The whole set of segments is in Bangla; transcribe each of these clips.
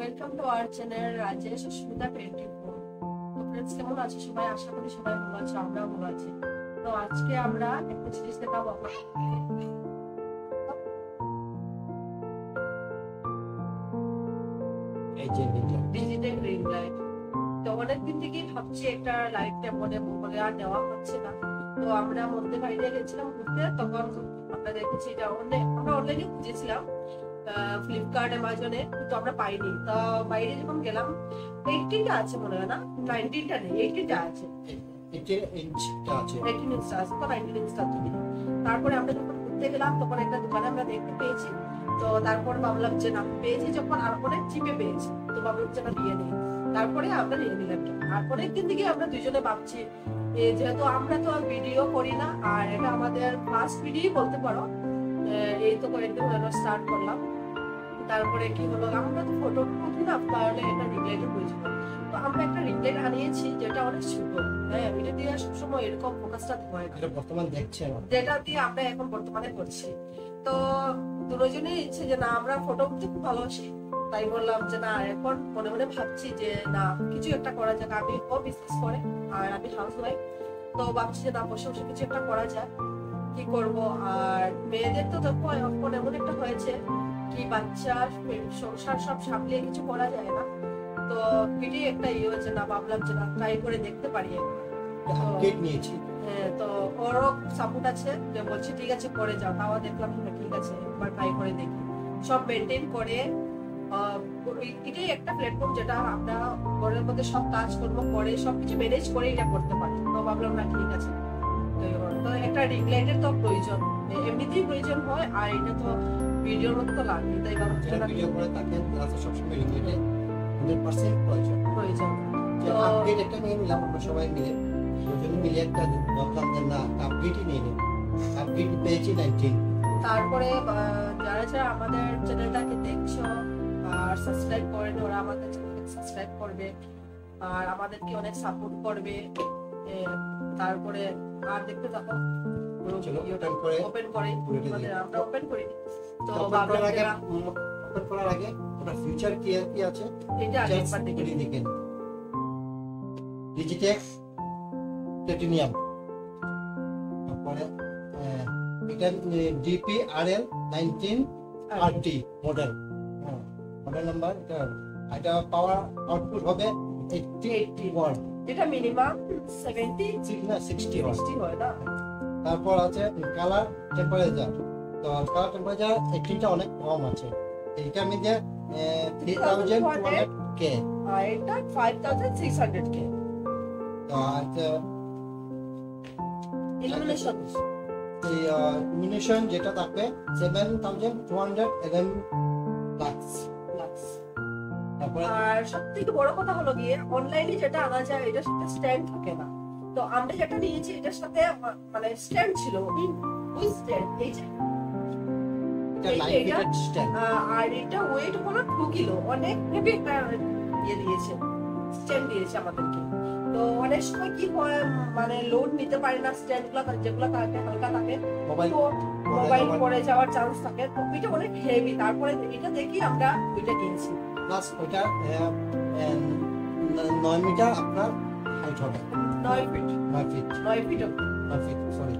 Welcome to our channel Rajesh Susmita 24। তো ফ্রেন্ডস, কেমন আছো সবাই? আশা করি সবাই ভালো আছো, আমরাও ভালো আছি। তো আজকে আমরা একটা জিনিস দেখাবো এই যে ডিজিটাল রিং লাইট। তো অনেকদিন থেকেই ভাবছি একটা লাইটটা মনে আর দেওয়া হচ্ছে না। তো আমরা মধ্যে বাইরে গেছিলাম ঘুরতে, তখন আমরা দেখেছি এটা আমরা অনলাইনে খুঁজেছিলাম ফ্লিপকার্ট অ্যামাজনে, কিন্তু আমরা পাইনি। তো বাইরে যখন গেলাম 18টা আছে মনে হয়, না 19টা নেই, 18টা আছে। 18 ইঞ্চটা আছে। 18 ইঞ্চটা আছে, তো 19 ইঞ্চটা তুমি। তারপরে আমরা যখন ঘুরতে গেলাম তখন একটা দোকানে আমরা দেখতে পেয়েছি। তো তারপর ভাবলাম যে না, পেয়েছি যখন আর অনেক চিপে পেয়েছি, তো ভাবলাম যে না নিয়ে নেই। তারপরে আমরা নিয়ে নিলাম। আর অনেকদিন থেকে আমরা দুজনে ভাবছি, যেহেতু আমরা তো ভিডিও করি না, আর এটা আমাদের ফার্স্ট ভিডিও বলতে পারো। এই তো কয়েকদিন হলো স্টার্ট করলাম। তারপরে কি হলো, আমরা তো ফটো উঠি না, তাহলে এটা রিং লাইটের প্রয়োজন। তো আমরা একটা রিং লাইট আনিয়েছি যেটা অনেক ছোট। হ্যাঁ, এটা দিয়ে সবসময় এরকম ফোকাসটা হয় না, এটা বর্তমান দেখছেন, যেটা দিয়ে আমরা এখন বর্তমানে করছি। তো দুজনেই ইচ্ছে যে না, আমরা ফটো উঠতে খুব ভালোবাসি। তাই বললাম যে না, এখন মনে মনে ভাবছি যে না, কিছু একটা করা যাক। আমি ও বিজনেস করে আর আমি হাউস ওয়াইফ। তো ভাবছি যে না, বসে বসে কিছু একটা করা যায়, কি করব। আর মেয়েদের তো তখন এখন এমন একটা হয়েছে কি, বাচ্চা সংসার সব সামলিয়ে কিছু করা যায় না। তো এটাই একটা ইয়ে হয়েছে, না ভাবলাম যে না, ট্রাই করে দেখতে পারি একবার। আপডেট নিয়েছি। হ্যাঁ, তো ওরও সাপোর্ট আছে, যে বলছে ঠিক আছে করে যাও। তাও দেখলাম ঠিক আছে, একবার ট্রাই করে দেখি। সব মেনটেন করে এটাই একটা প্ল্যাটফর্ম যেটা আমরা ঘরের মধ্যে সব কাজকর্ম করে সবকিছু ম্যানেজ করে এটা করতে পারি। তো ভাবলাম না ঠিক আছে। তো একটা রিং লাইটের তো প্রয়োজন, এমনিতেই প্রয়োজন হয়, আর এটা তো ভিডিওর মধ্যে তো লাগে। তাই ভাবলাম ভিডিও করে থাকেন, তারা তো সবসময় রিং লাইটে 100% প্রয়োজন। যে আপডেট একটা নিয়ে নিলাম আমরা সবাই মিলে, দুজনে মিলে একটা ভাবলাম যে না, আপডেটই নিয়ে নিই। আপডেট পেয়েছি 19। তারপরে যারা যারা আমাদের চ্যানেলটাকে দেখছো আর সাবস্ক্রাইব করেন, ওরা আমাদের চ্যানেলকে সাবস্ক্রাইব করবে আর আমাদেরকে অনেক সাপোর্ট করবে। তারপরে আর দেখতে থাকো, ওপেন করে আমরা ওপেন করি। তো ওপেন করার আগে ওটা ফিউচার কি আছে এটা একবার দেখে দেখেন। ডিজিটেক্স প্লাটিনাম, তারপরে এটা DPRL 19RT মডেল নাম্বার। এটা পাওয়ার আউটপুট হবে 80 ওয়াট। এটা মিনিমাম 60 হয় না। তারপর আছে কালার টেম্পারেচার। তো কালার টেম্পারেচার 18টা অনেক কম আছে। এইটা মধ্যে 3200K, আর এটা 5600K। ইলুমিনেশন ইলুমিনেশন যেটা থাকবে 7200 লাক্স। আর সবথেকে বড় কথা হলো গিয়ে, অনলাইনে যেটা আনা যায় এটার সাথে স্ট্যান্ড থাকে না। তো আমরা যেটা নিয়েছি এটার সাথে মানে স্ট্যান্ড ছিল, ওই স্ট্যান্ড, এই যে আর এটা ওয়েট হলো 2 কিলো। অনেক হেভি একটা দিয়েছে, স্ট্যান্ড দিয়েছে আমাদেরকে। তো অনেক সময় কি হয়, মানে লোড নিতে পারে না স্ট্যান্ড গুলো, যেগুলো থাকে হালকা থাকে, মোবাইল পড়ে যাওয়ার চান্স থাকে। তো এটা অনেক হেভি। তারপরে এটা দেখি আমরা ওইটা কিনছি। প্লাস ওইটা 9 মিটার আপনার হাইট হবে। 9 ফিট সরি।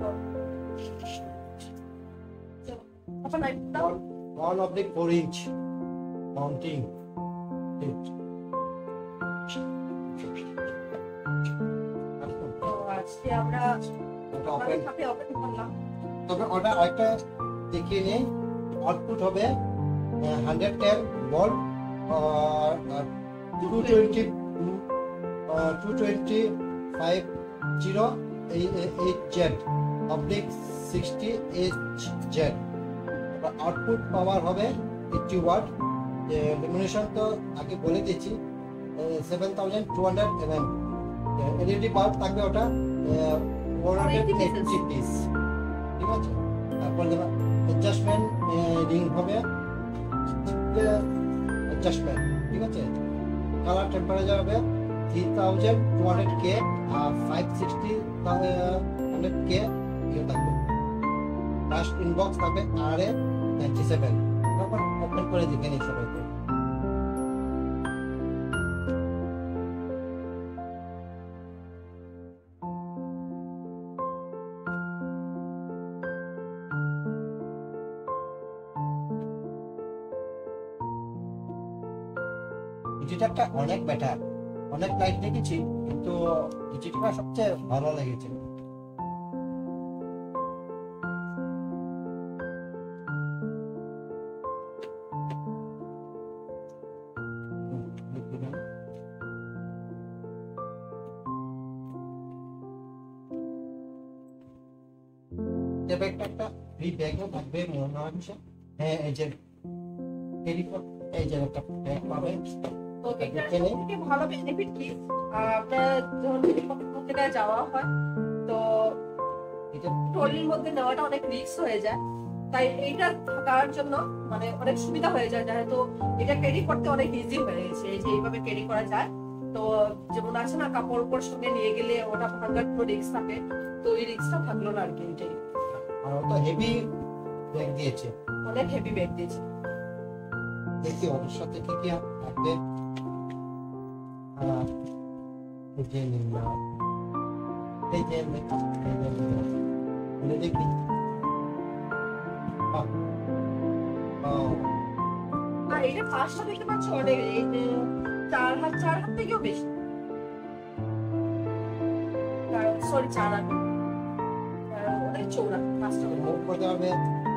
এখন 1/4 inch mounting height। তো আজকে আমরা ওপেন করলাম। তবে ওটা একটা দেখিয়ে নেই। আউটপুট হবে 110 ভোল্ট আর 220 225/0 60 HZ। আউটপুট পাওয়ার হবে 80 ওয়াট। ইলুমিনেশন তো আগে বলে দিয়েছি 7200 mm। এলইডি বাল্ব থাকবে ওটা 180 পিস, ঠিক আছে। তারপর অ্যাডজাস্টমেন্ট রিং হবে, অ্যাডজাস্টমেন্ট, ঠিক আছে। কালার টেম্পারেচার হবে 3200K আর 560K থাকবে। লাস্ট ইনবক্স থাকবে RA97। তারপর ওপেন করে দেখে নিই সবাইকে। ডিজিটালটা অনেক বেটার, অনেক লাইট দেখেছি কিন্তু ডিজিটালটা সবচেয়ে ভালো লেগেছে। একটা ফ্রি ব্যাগও থাকবে মনে হচ্ছে। হ্যাঁ এই যে এই যে একটা ব্যাগ পাবে। তো এটা সবথেকে ভালো বেনিফিট কি, আপনার যখন কোথাও যাওয়া হয় তো এটা ট্রলির মধ্যে নেওয়াটা অনেক রিস্ক হয়ে যায়, তাই এইটা থাকার জন্য মানে অনেক সুবিধা হয়ে যায়, যেহেতু এটা ক্যারি করতে অনেক ইজি হয়ে গেছে। এই যে এইভাবে ক্যারি করা যায়, তো যেমন আছে না কাপড় উপর সঙ্গে নিয়ে গেলে ওটা ভাঙার তো রিস্ক থাকে, তো এই রিস্কটা থাকলো না আর কি। এটাই আর তো হেভি ব্যাগ দিয়েছে, অনেক হেভি ব্যাগ দিয়েছে। দেখি ওর সাথে কি কি থাকবে। এই যে নিম্না এই যে দেখি আর এটা পাঁচটা দেখতে পাচ্ছ অনেক, এই যে 4 হাত থেকেও বেশি, সরি 4 হাত অনেক চৌড়া। পাঁচটা মুভ করতে পারবে,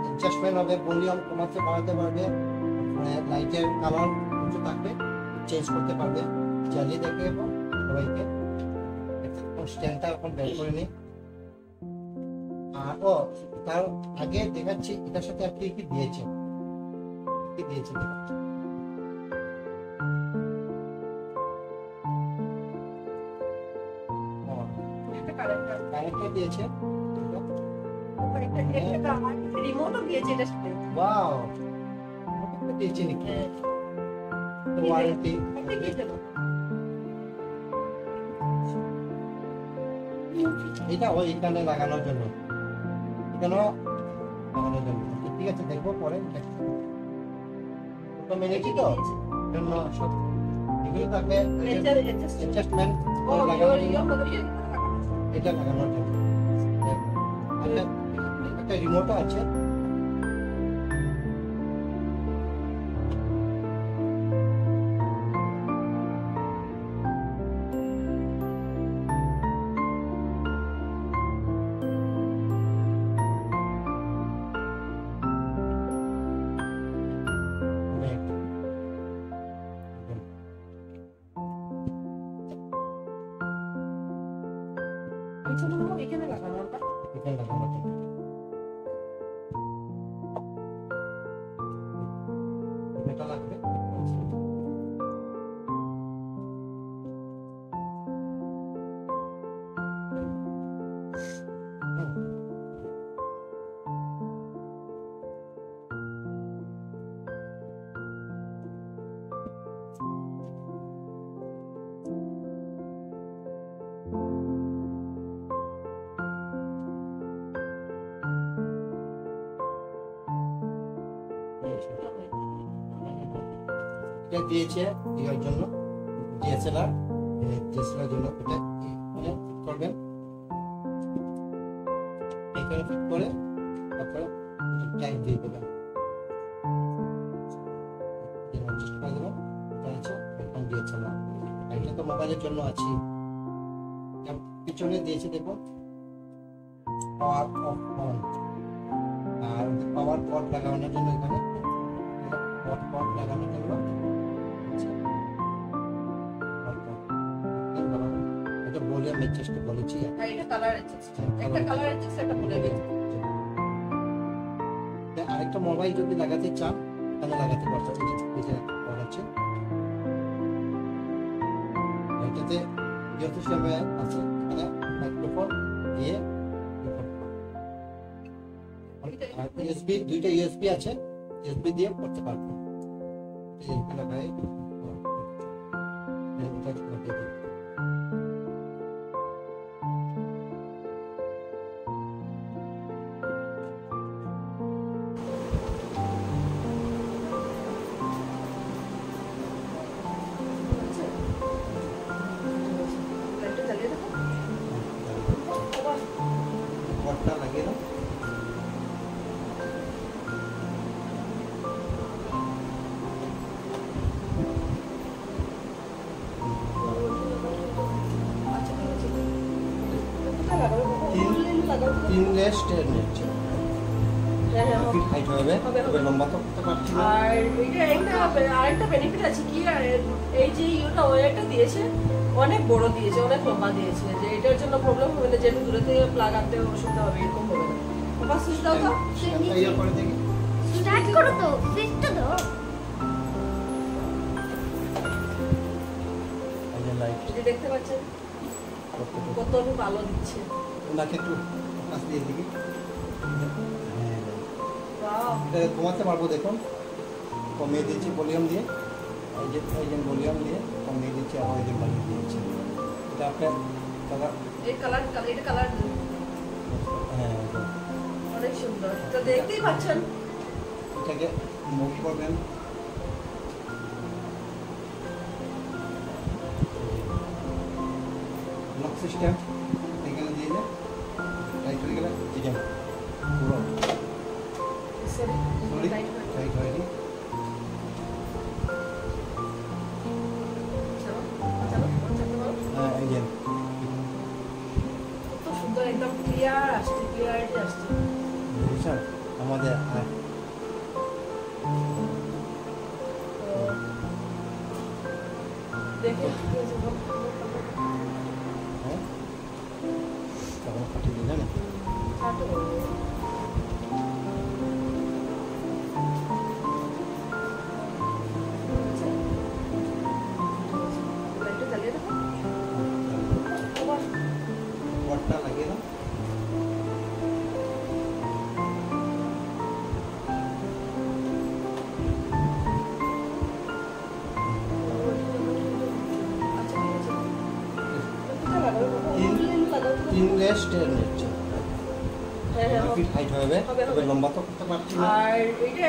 অ্যাডজাস্টমেন্ট হবে, ভলিউম কমাতে বাড়াতে পারবে, মানে লাইটের কালার কিছু থাকবে চেঞ্জ করতে পারবে। চালিয়ে দেখে সবাইকে স্ট্যান্ডটা এখন বের করে নিই। আর ও তার আগে দেখাচ্ছি এটার সাথে আর কি কি দিয়েছে, কি দিয়েছে দেখাচ্ছি। কানেক্টর দিয়েছে, রিমোটও দিয়েছে এটার সাথে। ওয়াও দিয়েছে নাকি ওয়ারেন্টি। এটা ওই এখানে লাগানোর জন্য, এখানে লাগানোর জন্য। ঠিক আছে দেখবো পরে। তো মেনেছি তো জন্য সব এগুলো থাকবে অ্যাডজাস্টমেন্ট এটা লাগানোর জন্য। একটা রিমোটও আছে। এখানে লাগানো এখানে লাগানো এটা লাগবে। এটা দিয়েছে এর জন্য ডিএসএলআর জন্য এটা মানে করবেন এখানে ফিট করে তারপরে টাইপ দিয়ে দেবেন। এটা তো মোবাইলের জন্য আছে। পিছনে দিয়েছে দেখো পাওয়ার অফ অন, আর পাওয়ার কর্ড লাগানোর জন্য এখানে কর্ড লাগানোর জন্য এটা ভলিউম অ্যাডজাস্ট বলেছি। এটা কালার অ্যাডজাস্ট, একটা কালার অ্যাডজাস্ট একটা ভলিউম। আরেকটা মোবাইল যদি লাগাতে চান তাহলে লাগাতে পারবেন। এই যে আছে এটাতে ইউএসবি সিস্টেমে আছে, এখানে মাইক্রোফোন দিয়ে আর ইউএসবি দুইটা ইউএসবি আছে, ইউএসবি দিয়ে করতে পারবেন। এখানে লাগাই এটা লাগিয়ে দিই। কর্ডটা লাগিয়ে দাও। তিনলেস টেন নিচ্ছে হ্যাঁ হ্যাঁ ফিট হাইট হবে হবে, হবে। তবে লম্বা তো করতে পারছি না। আর এটা আরেকটা বেনিফিট আছে কি এই যে ইউটা ওয়েটা দিয়েছে অনেক বড় দিয়েছে, অনেক লম্বা দিয়েছে, যে এটার জন্য প্রবলেম হবে না, যেটা দূরে থেকে প্লাগ আনতে অসুবিধা হবে, এরকম হবে না। বাবা সুইচ দাও তো। স্ট্যান্ডটা ইয়ে করে দেখি। স্টার্ট করো তো, সুইচটা দাও। এই যে লাইট এই যে দেখতে পাচ্ছেন কত আলো দিচ্ছে। ওনাকে একটু ফোকাস দিয়ে দিবি। হ্যাঁ ওয়াও, এটা কমাতে পারবো, দেখুন কমিয়ে দিচ্ছি ভলিউম দিয়ে। এই যে ভলিউম দিয়ে কমিয়ে দিচ্ছি, আবার এই যে বাড়িয়ে দিচ্ছি। এটা আপনার কালার, এই কালার এটা কালার হ্যাঁ অনেক সুন্দর, তো দেখতেই পাচ্ছেন। এটাকে মুভ করবেন। লক সিস্টেম এখানে দিয়ে দেন, টাইট হয়ে গেলে এই যে পুরো সরি সরি টাইট হয়নি। চলো চলো চলো বলো। হ্যাঁ এই যে কত সুন্দর, একদম ক্লিয়ার আসছে, ক্লিয়ারিটি আসছে। বুঝছেন আমাদের তো দেখে হ্যাঁ তখন ফাটিয়ে দিলেন। লাইটটা জ্বালিয়ে দেবো। পটটা লাগিয়ে দাও। আচ্ছা ঠিক আছে, কোথায় লাগাবে বাবা? লাগাও তো। তিনলেস টেন নিচ্ছে হ্যাঁ হ্যাঁ ফিট হাইট হবে হবে, তবে হবে। লম্বা তো করতে পারছি না। আর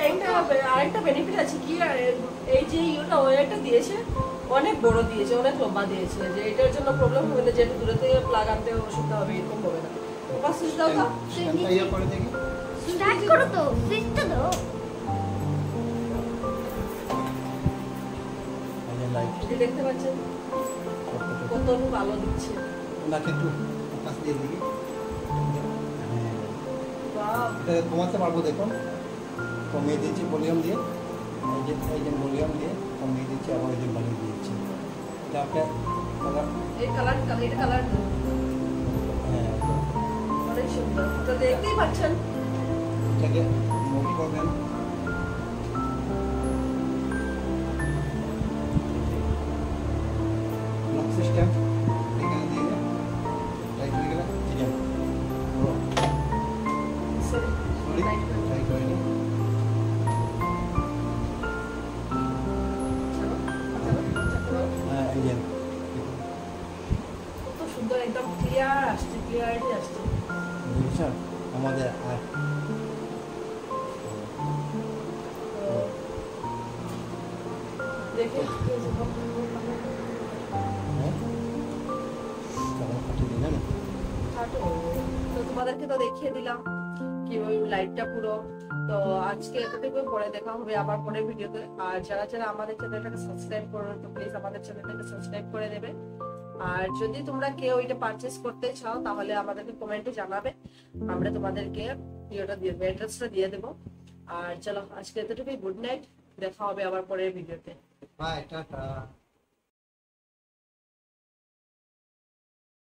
এটা আরেকটা বেনিফিট আছে কি এই যে ইউটা ওয়েটা দিয়েছে অনেক বড় দিয়েছে, অনেক লম্বা দিয়েছে, যে এটার জন্য প্রবলেম হবে না, যেটা দূরে থেকে প্লাগ আনতে অসুবিধা হবে, এরকম হবে না। বাবা সুইচ দাও তো। স্ট্যান্ডটা ইয়ে করে দেখি। স্টার্ট করো তো, সুইচটা দাও। এই যে লাইট এই যে দেখতে পাচ্ছেন কত আলো দিচ্ছে। ওনাকে একটু ফোকাস দিয়ে দিবি। হ্যাঁ ওয়াও, এটা কমাতে পারবো, দেখুন কমিয়ে দিচ্ছি ভলিউম দিয়ে। এই যে ভলিউম দিয়ে কমিয়ে দিচ্ছি, আবার এই যে বাড়িয়ে দিচ্ছি। এটা আপনার কালার, এই কালার এটা কালার হ্যাঁ অনেক সুন্দর, তো দেখতেই পাচ্ছেন। এটাকে মুভ করবেন। লক সিস্টেম এখানে দিয়ে দেন, টাইট হয়ে গেলে এই যে পুরো সরি সরি টাইট হয়নি। চলো চলো চলো। হ্যাঁ এই যে কত সুন্দর, একদম ক্লিয়ার আসছে, ক্লিয়ারিটি আসছে। বুঝছেন আমাদের তো দেখে হ্যাঁ তখন ফাটিয়ে দিলেন। তো তোমাদেরকে তো দেখিয়ে দিলাম কিভাবে লাইটটা পুরো। তো আজকে এতটুকু, পরে দেখা হবে আবার পরের ভিডিওতে। আর যারা যারা আমাদের চ্যানেলটাকে সাবস্ক্রাইব করো, তো প্লিজ আমাদের চ্যানেলটাকে সাবস্ক্রাইব করে দেবে। আর যদি তোমরা কেউ এটা পারচেস করতে চাও তাহলে আমাদেরকে কমেন্টে জানাবে, আমরা তোমাদেরকে ভিডিওটা দিয়ে দেবো, অ্যাড্রেসটা দিয়ে দেবো। আর চলো আজকে এতটুকুই, গুড নাইট, দেখা হবে আবার পরের ভিডিওতে। Bye tata.